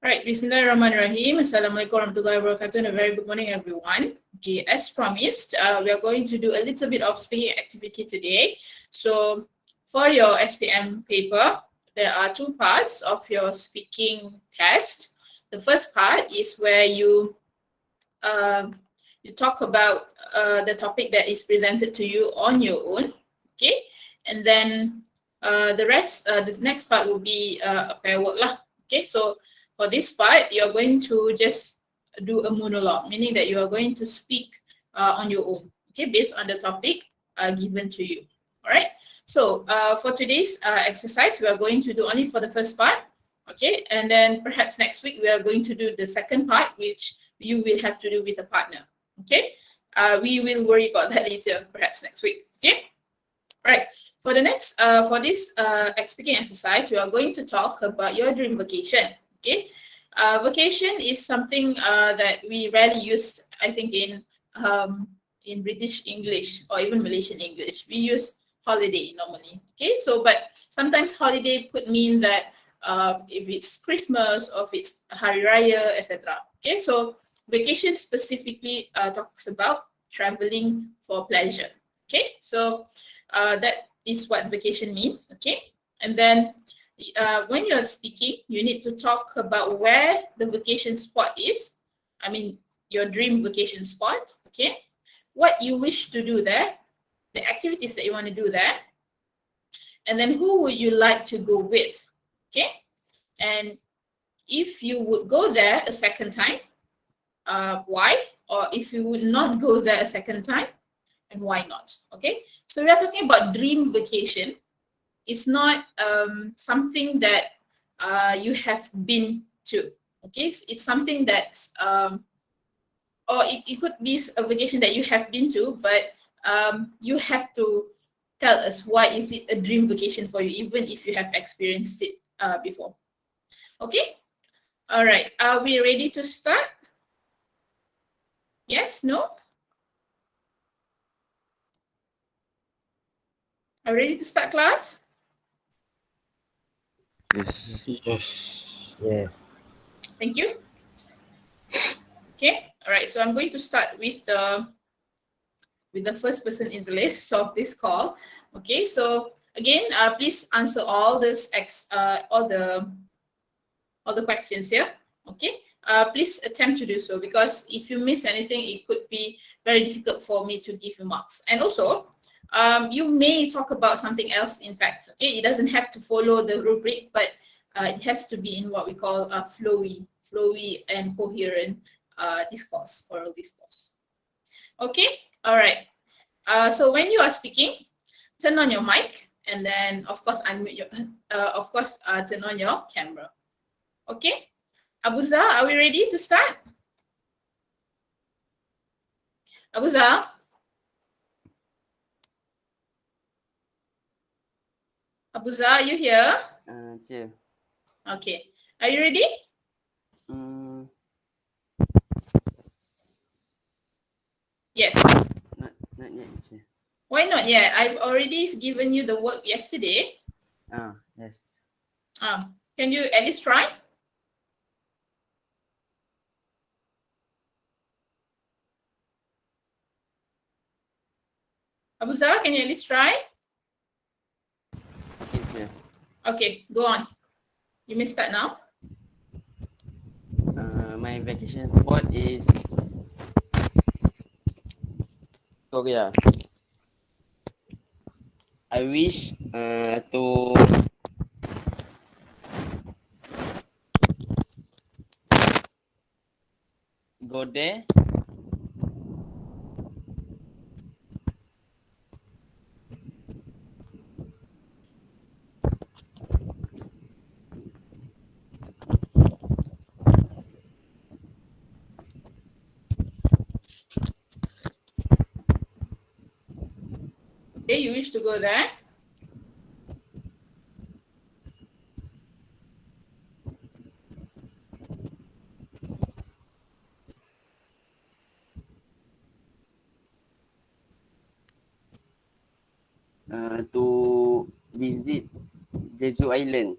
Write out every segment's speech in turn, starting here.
Right, Bismillahirrahmanirrahim. Assalamualaikum warahmatullahi wabarakatuh, and a very good morning, everyone. Okay, as promised, we are going to do a little bit of speaking activity today. So, for your SPM paper, there are two parts of your speaking test. The first part is where you talk about the topic that is presented to you on your own. Okay, and then the next part will be a pair work lah. Okay, so for this part, you're going to just do a monologue, meaning that you are going to speak on your own, okay, based on the topic given to you. All right. So for today's exercise, we are going to do only for the first part, okay, and then perhaps next week we are going to do the second part, which you will have to do with a partner. Okay. We will worry about that later, perhaps next week. Okay. All right. For this speaking exercise, we are going to talk about your dream vacation. Okay, vacation is something that we rarely use, I think, in British English or even Malaysian English. We use holiday normally. Okay, so but sometimes holiday could mean that if it's Christmas or if it's Hari Raya, etc. Okay, so vacation specifically talks about traveling for pleasure. Okay, so that is what vacation means. Okay, and then when you're speaking, you need to talk about where the vacation spot is. I mean, your dream vacation spot. Okay, what you wish to do there, the activities that you want to do there, and then who would you like to go with. Okay, and if you would go there a second time, why? Or if you would not go there a second time, and why not? Okay, so we are talking about dream vacation. It's not something that you have been to. Okay, it's something that's or it could be a vacation that you have been to, but you have to tell us why is it a dream vacation for you, even if you have experienced it before. Okay, all right. Are we ready to start? Yes, no? Are we ready to start class? Yes. Yes. Thank you. Okay, all right. So I'm going to start with the first person in the list of this call. Okay, so again, please answer all the questions here. Okay, please attempt to do so, because if you miss anything, it could be very difficult for me to give you marks. And also, you may talk about something else. In fact, okay, it doesn't have to follow the rubric, but it has to be in what we call a flowy and coherent discourse, oral discourse. Okay, all right. So when you are speaking, turn on your mic, and then of course unmute your, turn on your camera. Okay, Abuza, are we ready to start? Abuza? Abuza, are you here? Yeah. Okay, are you ready? Yes. Not yet. Yeah. Why not yet? I've already given you the work yesterday. Yes. Can you at least try? Abuza, can you at least try? Yeah. Okay, go on. You may start now. My vacation spot is Korea. I wish to go there. Okay, you wish to go there. To visit Jeju Island.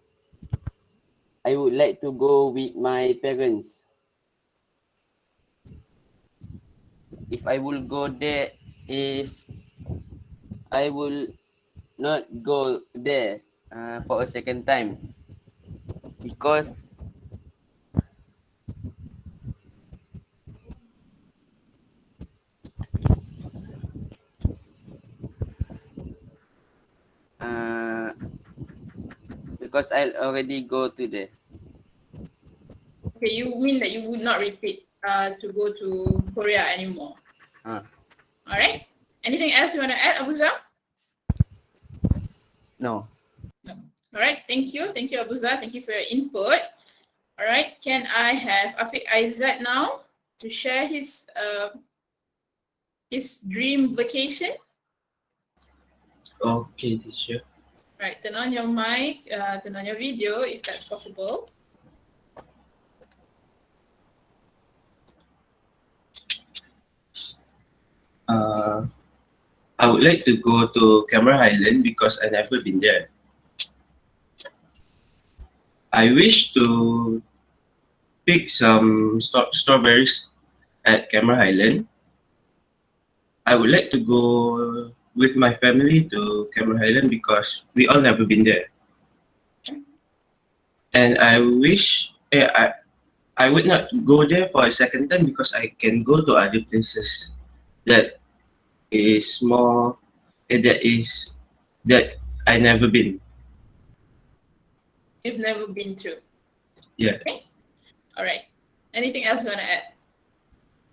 I would like to go with my parents. If I will go there, if I will not go there for a second time, because uh, because I'll already go to there. Okay, you mean that you would not repeat to go to Korea anymore. Ah. All right. Anything else you want to add, Abuza? No. No. All right. Thank you. Thank you, Abuza. Thank you for your input. All right. Can I have Afiq Aizat now to share his dream vacation? Okay, teacher. Right. Turn on your mic. Turn on your video if that's possible. I would like to go to Cameron Island because I never been there. I wish to pick some strawberries at Cameron Island. I would like to go with my family to Cameron Island because we all never been there. And I wish I would not go there for a second time because I can go to other places that is more that I never been. You've never been to. Yeah. Okay. All right. Anything else you want to add?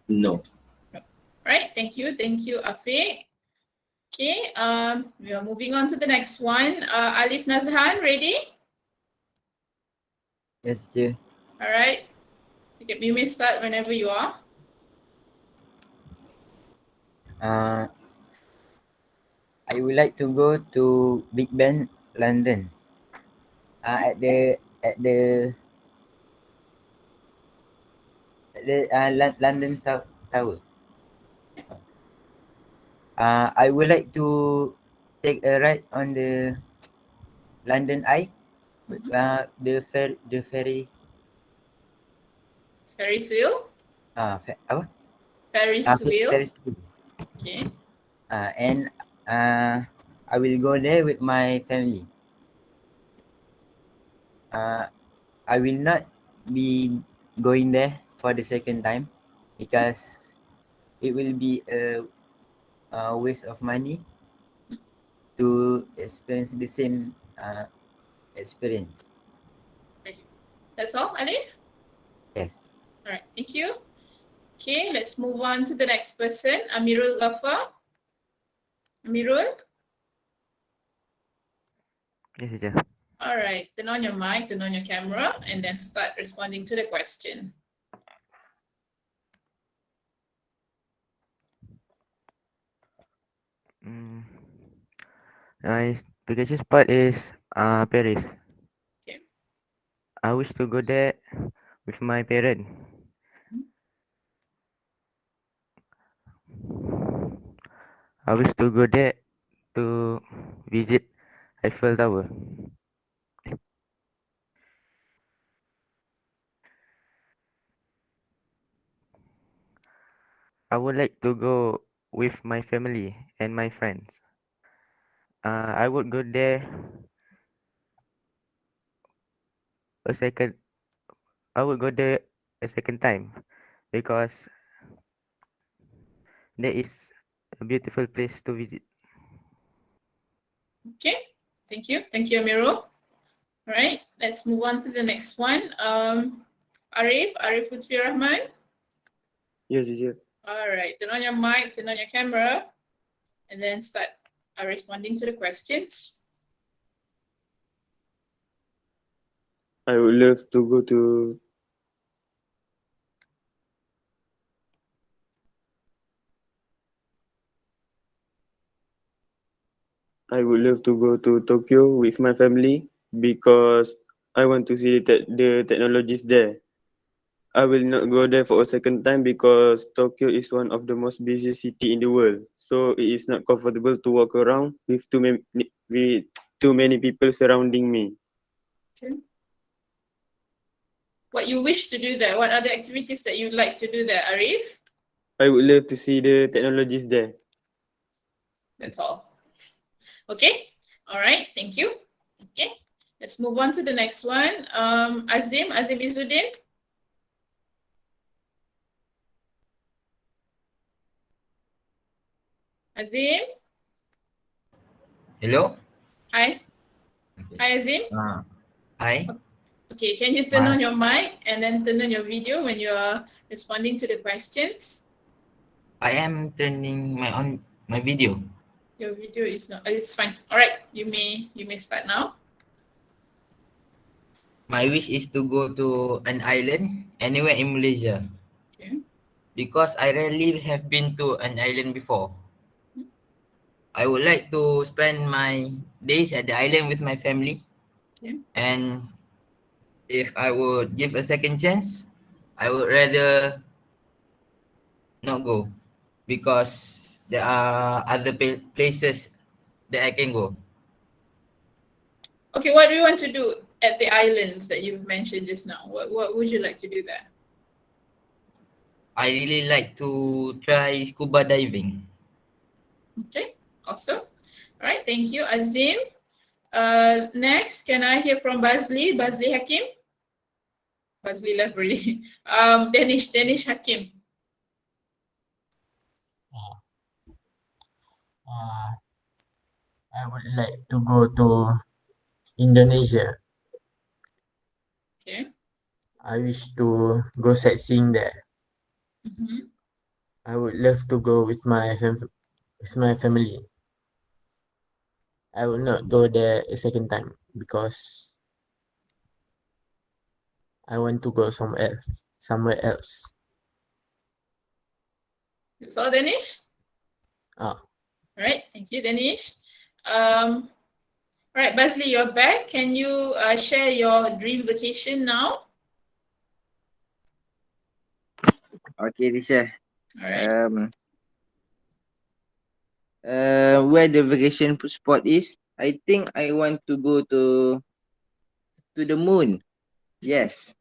No. All right. Thank you. Thank you, Afiq. Okay. We are moving on to the next one. Alif Nazhan, ready? Yes, teacher. All right. You may start whenever you are. I would like to go to Big Ben, London. At the London Tower. I would like to take a ride on the London Eye. The ferry. Ferris wheel. Apa? Ferris wheel. Ferris wheel. Okay. And I will go there with my family. I will not be going there for the second time because it will be a waste of money to experience the same experience. That's all, Alif? Yes. All right. Thank you. Okay, let's move on to the next person, Amirul Ghaffar. Amirul? Yes, teacher. All right, turn on your mic, turn on your camera, and then start responding to the question. My vacation spot is Paris. Okay. I wish to go there with my parents. I wish to go there to visit Eiffel Tower. I would like to go with my family and my friends. I would go there a second. I would go there a second time because there is a beautiful place to visit. Okay, thank you. Thank you, Amirul. All right, let's move on to the next one. Arif Lutfi Rahman. Yes, teacher. All right, turn on your mic, turn on your camera, and then start responding to the questions. I would love to go to Tokyo with my family because I want to see the technologies there. I will not go there for a second time because Tokyo is one of the most busy city in the world. So it is not comfortable to walk around with too many people surrounding me. Okay. what you wish to do there. What are the activities that you'd like to do there, Arif? I would love to see the technologies there. That's all. Okay. All right. Thank you. Okay. Let's move on to the next one. Azim Izzuddin. Azim. Hello? Hi. Okay. Hi, Azim. Hi. Okay. Can you turn Hi. on your mic and then turn on your video when you are responding to the questions? I am turning my video. Your video is not. It's fine. All right. You may start now. My wish is to go to an island anywhere in Malaysia Okay. because I rarely have been to an island before. I would like to spend my days at the island with my family. Okay. And if I would give a second chance, I would rather not go because there are other places that I can go. Okay. What do you want to do at the islands that you've mentioned just now? What would you like to do there? I really like to try scuba diving. Okay. Awesome. All right. Thank you, Azim. Next, can I hear from Bazli Hakim? Bazli left already. Danish Hakim. I would like to go to Indonesia. Okay. I wish to go sightseeing there. Mm-hmm. I would love to go with my family. I will not go there a second time because I want to go somewhere else. That's all, Danish? Ah, All right. Thank you, Danish. All right, Bazli, you're back. Can you share your dream vacation now? Okay, Risha. All right. Where the vacation spot is? I think I want to go to the moon. Yes.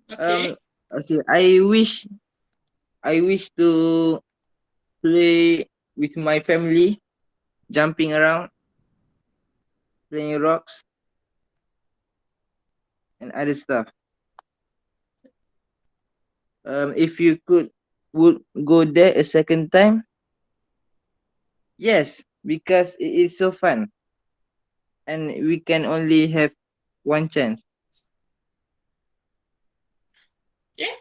Okay. Okay. I wish to play with my family, jumping around, playing rocks, and other stuff. If you would go there a second time, yes, because it is so fun, and we can only have one chance. Yeah.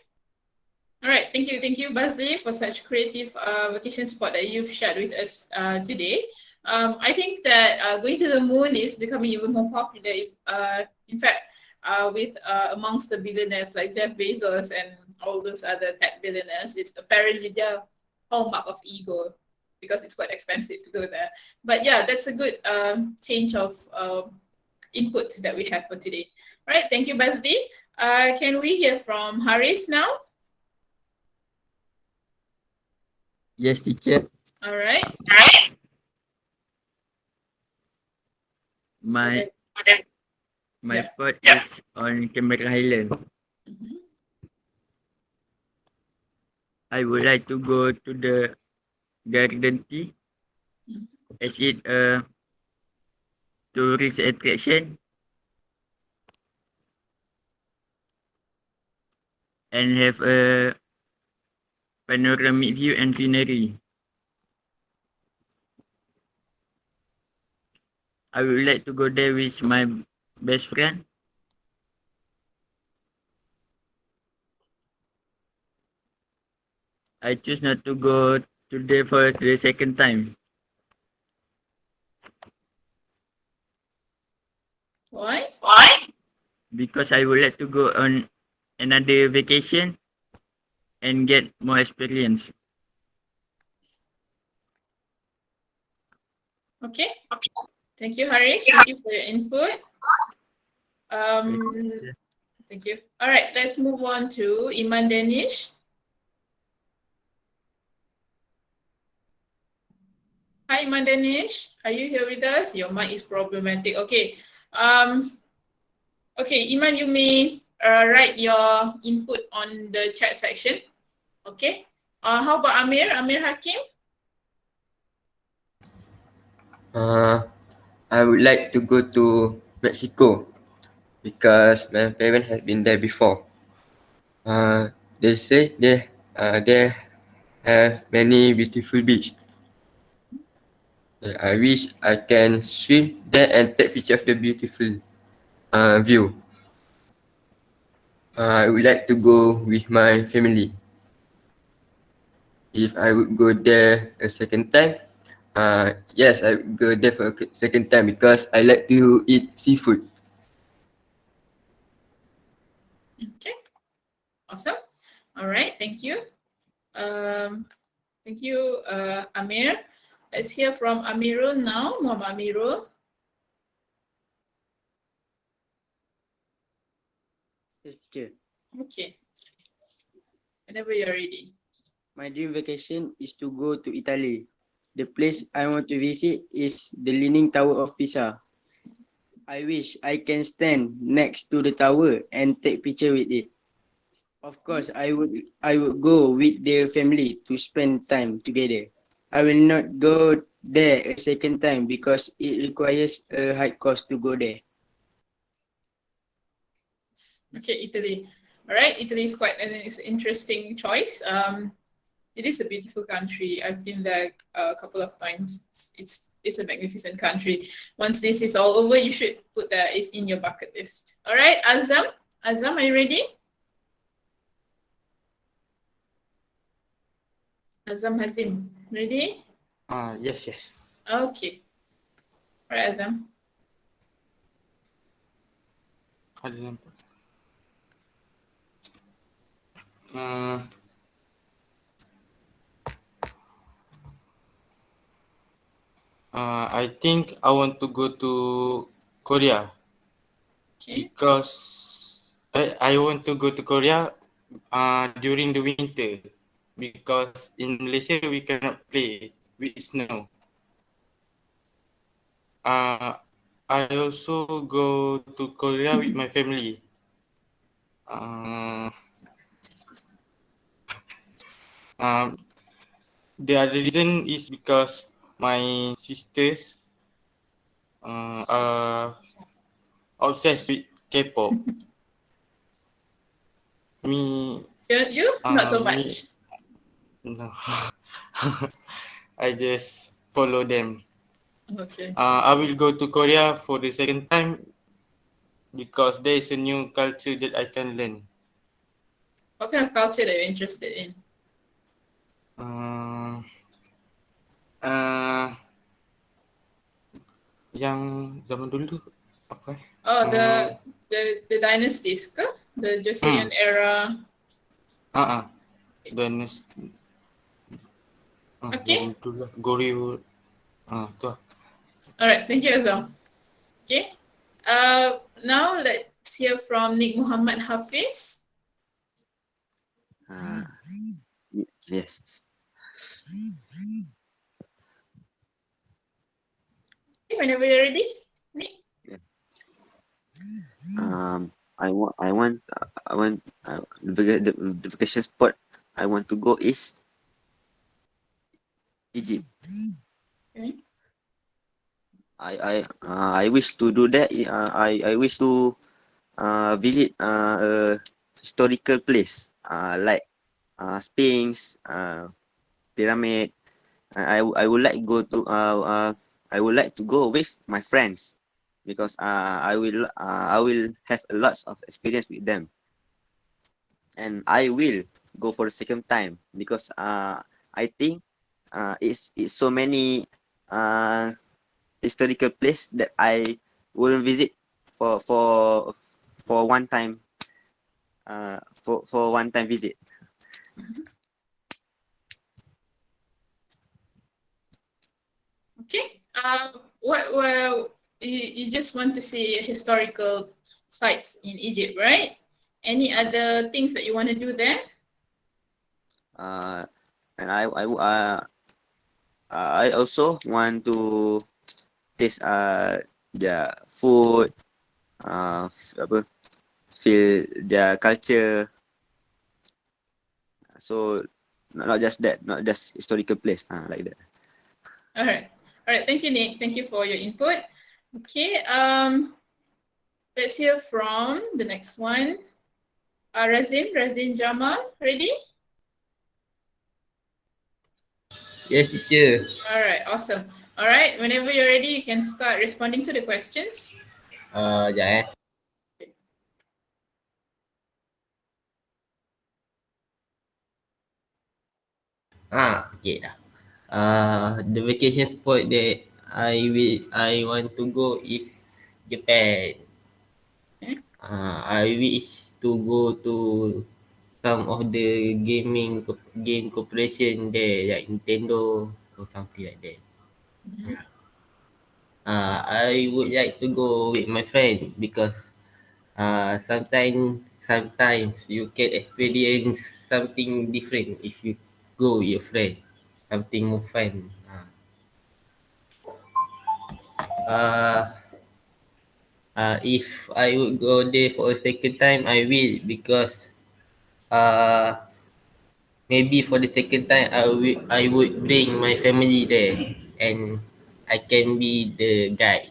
All right. Thank you, Bazli, for such creative vacation spot that you've shared with us today. I think that going to the moon is becoming even more popular. In fact, with amongst the billionaires like Jeff Bezos and all those other tech billionaires, it's apparently their hallmark of ego because it's quite expensive to go there. But yeah, that's a good change of input that we have for today. All right. Thank you, Bazli. Can we hear from Haris now? Yes, teacher. All right. My Yeah. spot is on Canberra Highland. Mhm. I would like to go to the garden tea Mhm. as it a tourist attraction and have a panoramic view and scenery. I would like to go there with my best friend. I choose not to go to there for the second time Why? because I would like to go on another vacation and get more experience. Okay. Thank you, Haris. Thank you for your input. Thank you. All right, let's move on to Iman Danish. Hi, Iman Danish. Are you here with us? Your mic is problematic. Okay. Okay, Iman, you may write your input on the chat section. Okay. How about Amir? Amir Hakim? I would like to go to Mexico because my parents have been there before. They say they have many beautiful beach. I wish I can swim there and take picture of the beautiful view. I would like to go with my family. If I would go there a second time, yes, I would go there for a second time because I like to eat seafood. Okay. Awesome. All right. Thank you. Thank you, Amir. Let's hear from Amirul now. Muhammad Amirul. Yes, teacher. Okay. Whenever you're ready. My dream vacation is to go to Italy. The place I want to visit is the Leaning Tower of Pisa. I wish I can stand next to the tower and take picture with it. Of course, I would go with the family to spend time together. I will not go there a second time because it requires a high cost to go there. Okay, Italy. All right, Italy is quite an interesting choice. It is a beautiful country. I've been there a couple of times. It's a magnificent country. Once this is all over, you should put that is in your bucket list. All right, Azam. Azam, are you ready? Azam Hazim, ready? Yes. Okay. All right, Azam. Ada nampak. I think I want to go to Korea Okay. because I want to go to Korea during the winter because in Malaysia we cannot play with snow. I also go to Korea with my family. The other reason is because my sisters are obsessed with K-pop. Me, You? Not so me, much. no. I just follow them. Okay. I will go to Korea for the second time because there is a new culture that I can learn. What kind of culture that you're interested in? Yang zaman dulu apa? Oh, the dynasties, ke? The Joseon era. Dan Okay. zaman dulu lah. Goryeo. Tu lah. All right. Thank you, Azam. Okay. Now let's hear from Nick Muhammad Hafiz. Yes. Okay, whenever you're ready, Nick. I want the vacation spot I want to go is Egypt. Okay. I wish to do that. I wish to visit a historical place like Sphinx, pyramid. I would like I would like to go with my friends because I will have a lot of experience with them, and I will go for the second time because I think it's so many historical place that I wouldn't visit for one time for one time visit. Okay. Well, you just want to see historical sites in Egypt, right? Any other things that you want to do there? And I also want to taste the food, apa, feel their culture. So not just that, not just historical place, like that. All right. All right. Thank you, Nick. Thank you for your input. Okay. Let's hear from the next one. Razin Jamal, ready? Yes, teacher. All right. Awesome. All right. Whenever you're ready, you can start responding to the questions. Sekejap okay dah. The vacation spot that I want to go is Japan. Okay. I wish to go to some of the game corporation there, like Nintendo or something like that. Mhm. I would like to go with my friend because sometimes you can experience something different if you go with your friend, something more fun. Uh, if I would go there for a second time, I will because uh, maybe for the second time I would bring my family there and I can be the guide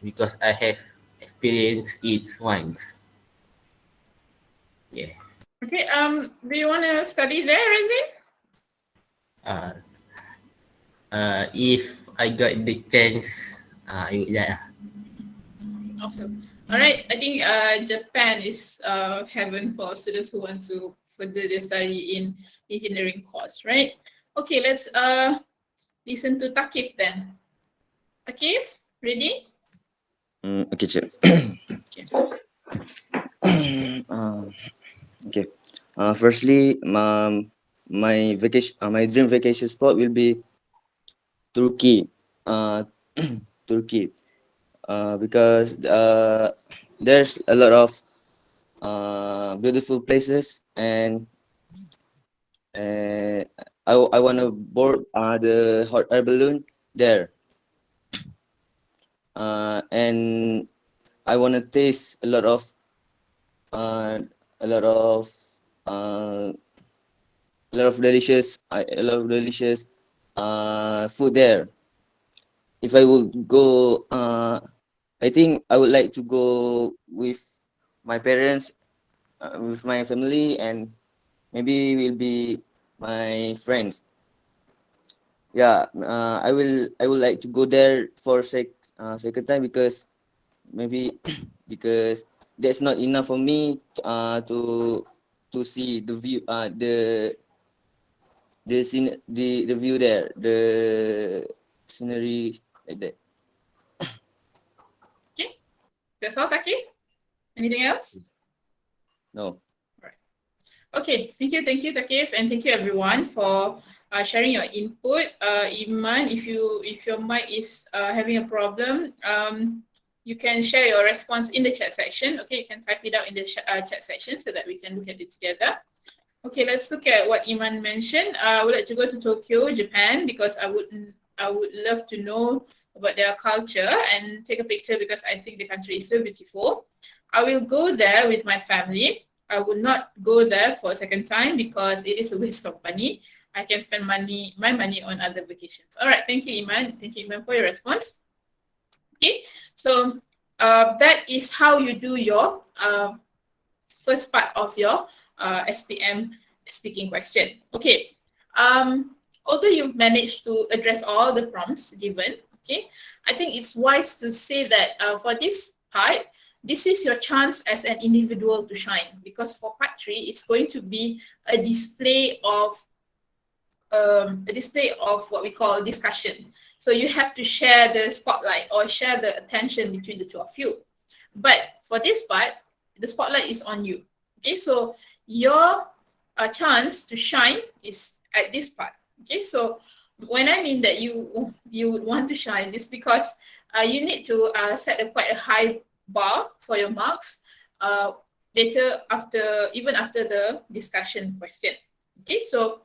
because I have experienced it once. Yeah. Okay. Do you want to study there, Razin? Uh, if I got the chance, I would like. Awesome. All right. I think Japan is heaven for students who want to further their study in engineering course, right? Okay, let's listen to Takif then. Takif, ready? Okay, Cik. Okay. Okay. Firstly, my vacation, my dream vacation spot will be Turkey. Turkey. Because there's a lot of beautiful places, and uh, I want to board the hot air balloon there. And I want to taste uh, a lot of uh, a lot of delicious food there. If I would go, I think I would like to go with my parents, with my family, and maybe will be my friends. Yeah, I would like to go there for second time because maybe because that's not enough for me to see the view, the view there, the scenery like that. Okay. That's all, Takif? Anything else? No. Okay, thank you, Takif, and thank you everyone for sharing your input. Iman, if your mic is having a problem, you can share your response in the chat section. Okay, you can type it out in the chat section so that we can look at it together. Okay, let's look at what Iman mentioned. I would like to go to Tokyo, Japan, because I would love to know about their culture and take a picture because I think the country is so beautiful. I will go there with my family. I would not go there for a second time because it is a waste of money. I can spend my money on other vacations. All right, thank you, Iman. Thank you, Iman, for your response. Okay, so that is how you do your first part of your SPM speaking question. Okay, although you've managed to address all the prompts given, okay, I think it's wise to say that for this part, this is your chance as an individual to shine, because for part 3, it's going to be a display of what we call discussion. So you have to share the spotlight or share the attention between the two of you. But for this part, the spotlight is on you. Okay, so your chance to shine is at this part. Okay, so when I mean that you would want to shine, is because you need to set quite a high bar for your marks later even after the discussion question. Okay, so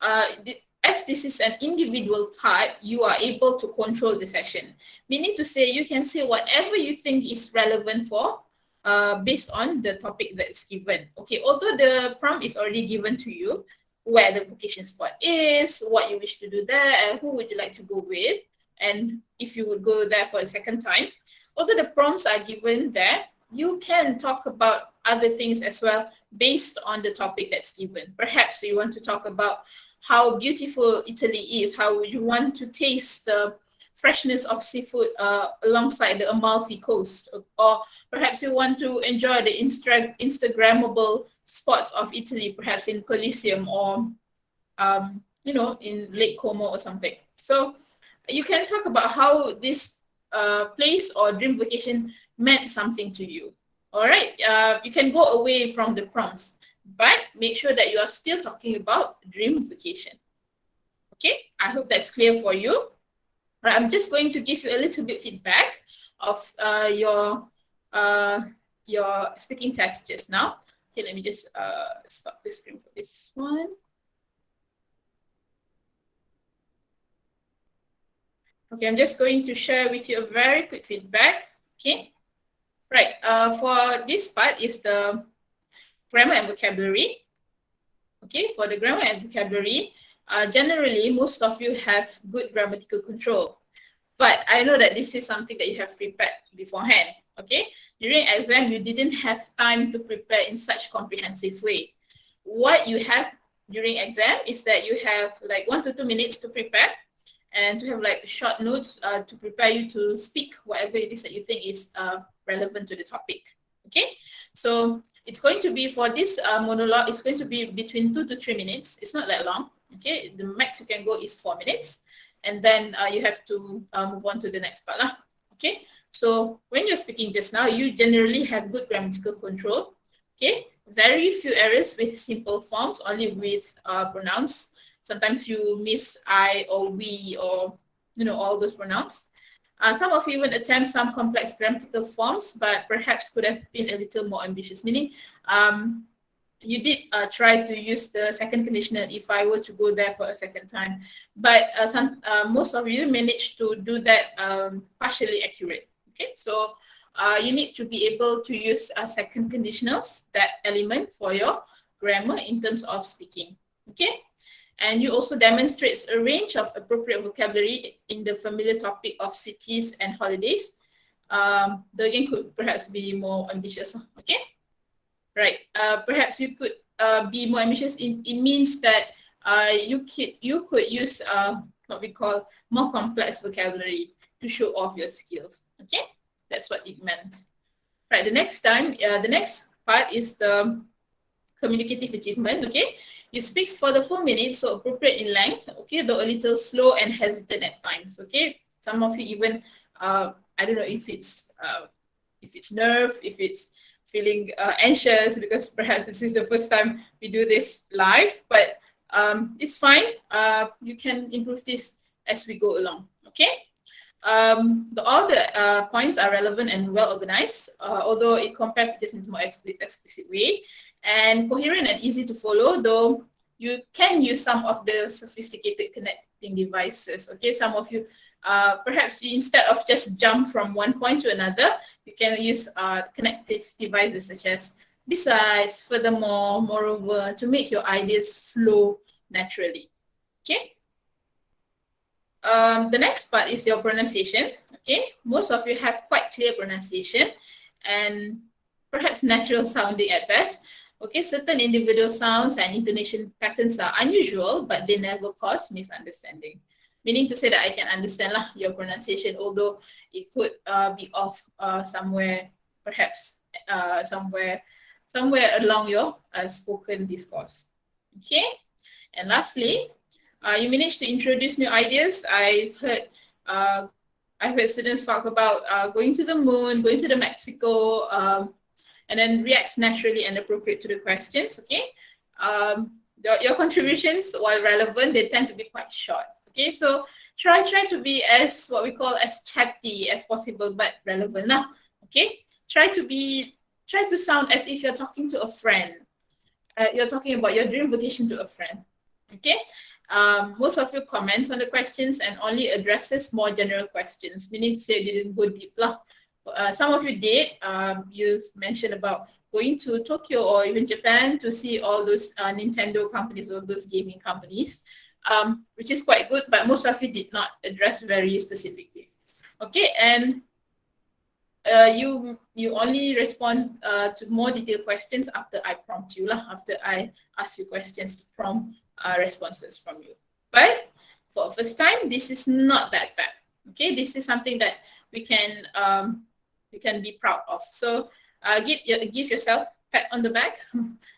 as this is an individual part, you are able to control the session. Meaning to say, you can say whatever you think is relevant for based on the topic that's given. Okay, although the prompt is already given to you, where the vacation spot is, what you wish to do there, and who would you like to go with, and if you would go there for a second time. Although the prompts are given there, you can talk about other things as well based on the topic that's given. Perhaps you want to talk about how beautiful Italy is, how would you want to taste the freshness of seafood alongside the Amalfi Coast, or perhaps you want to enjoy the Instagrammable spots of Italy, perhaps in Colosseum or in Lake Como or something. So you can talk about how this place or dream vacation meant something to you. All right, you can go away from the prompts, but make sure that you are still talking about dream vacation. Okay, I hope that's clear for you. Right, I'm just going to give you a little bit feedback of your speaking test just now. Okay, let me just stop the screen for this one. Okay, I'm just going to share with you a very quick feedback. Okay, right. For this part is the grammar and vocabulary. Okay, for the grammar and vocabulary, generally most of you have good grammatical control. But I know that this is something that you have prepared beforehand. Okay, during exam you didn't have time to prepare in such comprehensive way. What you have during exam is that you have like 1 to 2 minutes to prepare, and to have like short notes to prepare you to speak whatever it is that you think is relevant to the topic. Okay, so it's going to be for this monologue, it's going to be between 2 to 3 minutes. It's not that long. Okay, the max you can go is 4 minutes, and then you have to move on to the next part. Okay, so when you're speaking just now, you generally have good grammatical control. Okay, very few errors with simple forms, only with pronouns. Sometimes you miss I or we or all those pronouns. Some of you even attempt some complex grammatical forms, but perhaps could have been a little more ambitious, meaning you did try to use the second conditional if I were to go there for a second time, but most of you managed to do that partially accurate. Okay, so you need to be able to use second conditionals, that element for your grammar in terms of speaking. Okay, and you also demonstrates a range of appropriate vocabulary in the familiar topic of cities and holidays. The again could perhaps be more ambitious. Okay, right. Perhaps you could be more ambitious. It means that you could use what we call more complex vocabulary to show off your skills. Okay, that's what it meant. Right. The next part is the communicative achievement. Okay, you speak for the full minute, so appropriate in length. Okay, though a little slow and hesitant at times. Okay, some of you even I don't know if it's nerve, if it's feeling anxious because perhaps this is the first time we do this live, but it's fine. You can improve this as we go along. Okay. All the points are relevant and well organized, although it compared just in a more explicit way, and coherent and easy to follow, though you can use some of the sophisticated connecting devices. Okay, some of you, perhaps you, instead of just jump from one point to another, you can use connective devices such as besides, furthermore, moreover, to make your ideas flow naturally. Okay. The next part is your pronunciation. Okay, most of you have quite clear pronunciation and perhaps natural sounding at best. Okay, certain individual sounds and intonation patterns are unusual, but they never cause misunderstanding. Meaning to say that I can understand your pronunciation, although it could be off somewhere, perhaps somewhere along your spoken discourse. Okay, and lastly, you managed to introduce new ideas. I've heard students talk about going to the moon, going to the Mexico, and then reacts naturally and appropriate to the questions. Okay, your contributions, while relevant, they tend to be quite short. Okay, so try to be as what we call as chatty as possible, but relevant. Okay, try to sound as if you're talking to a friend. You're talking about your dream vacation to a friend. Okay. Most of you comments on the questions and only addresses more general questions, meaning to say didn't go deep some of you did. You mentioned about going to Tokyo or even Japan to see all those Nintendo companies or those gaming companies, which is quite good, but most of you did not address very specifically. Okay, and you only respond to more detailed questions after I prompt you, after I ask you questions to prompt responses from you. But for first time, this is not that bad. Okay, this is something that we can be proud of. So give yourself a pat on the back,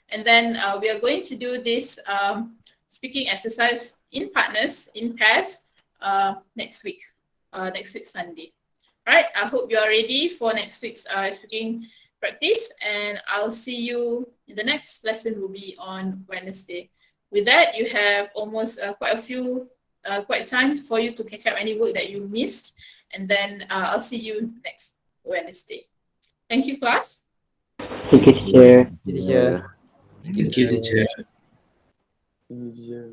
and then we are going to do this speaking exercise in partners, in pairs, next week Sunday. All right, I hope you are ready for next week's speaking practice, and I'll see you in the next lesson. Will be on Wednesday. With that, you have almost quite time for you to catch up any work that you missed, and then I'll see you next Wednesday. Thank you, class. Thank you, teacher. Teacher. Thank you, teacher. Yeah.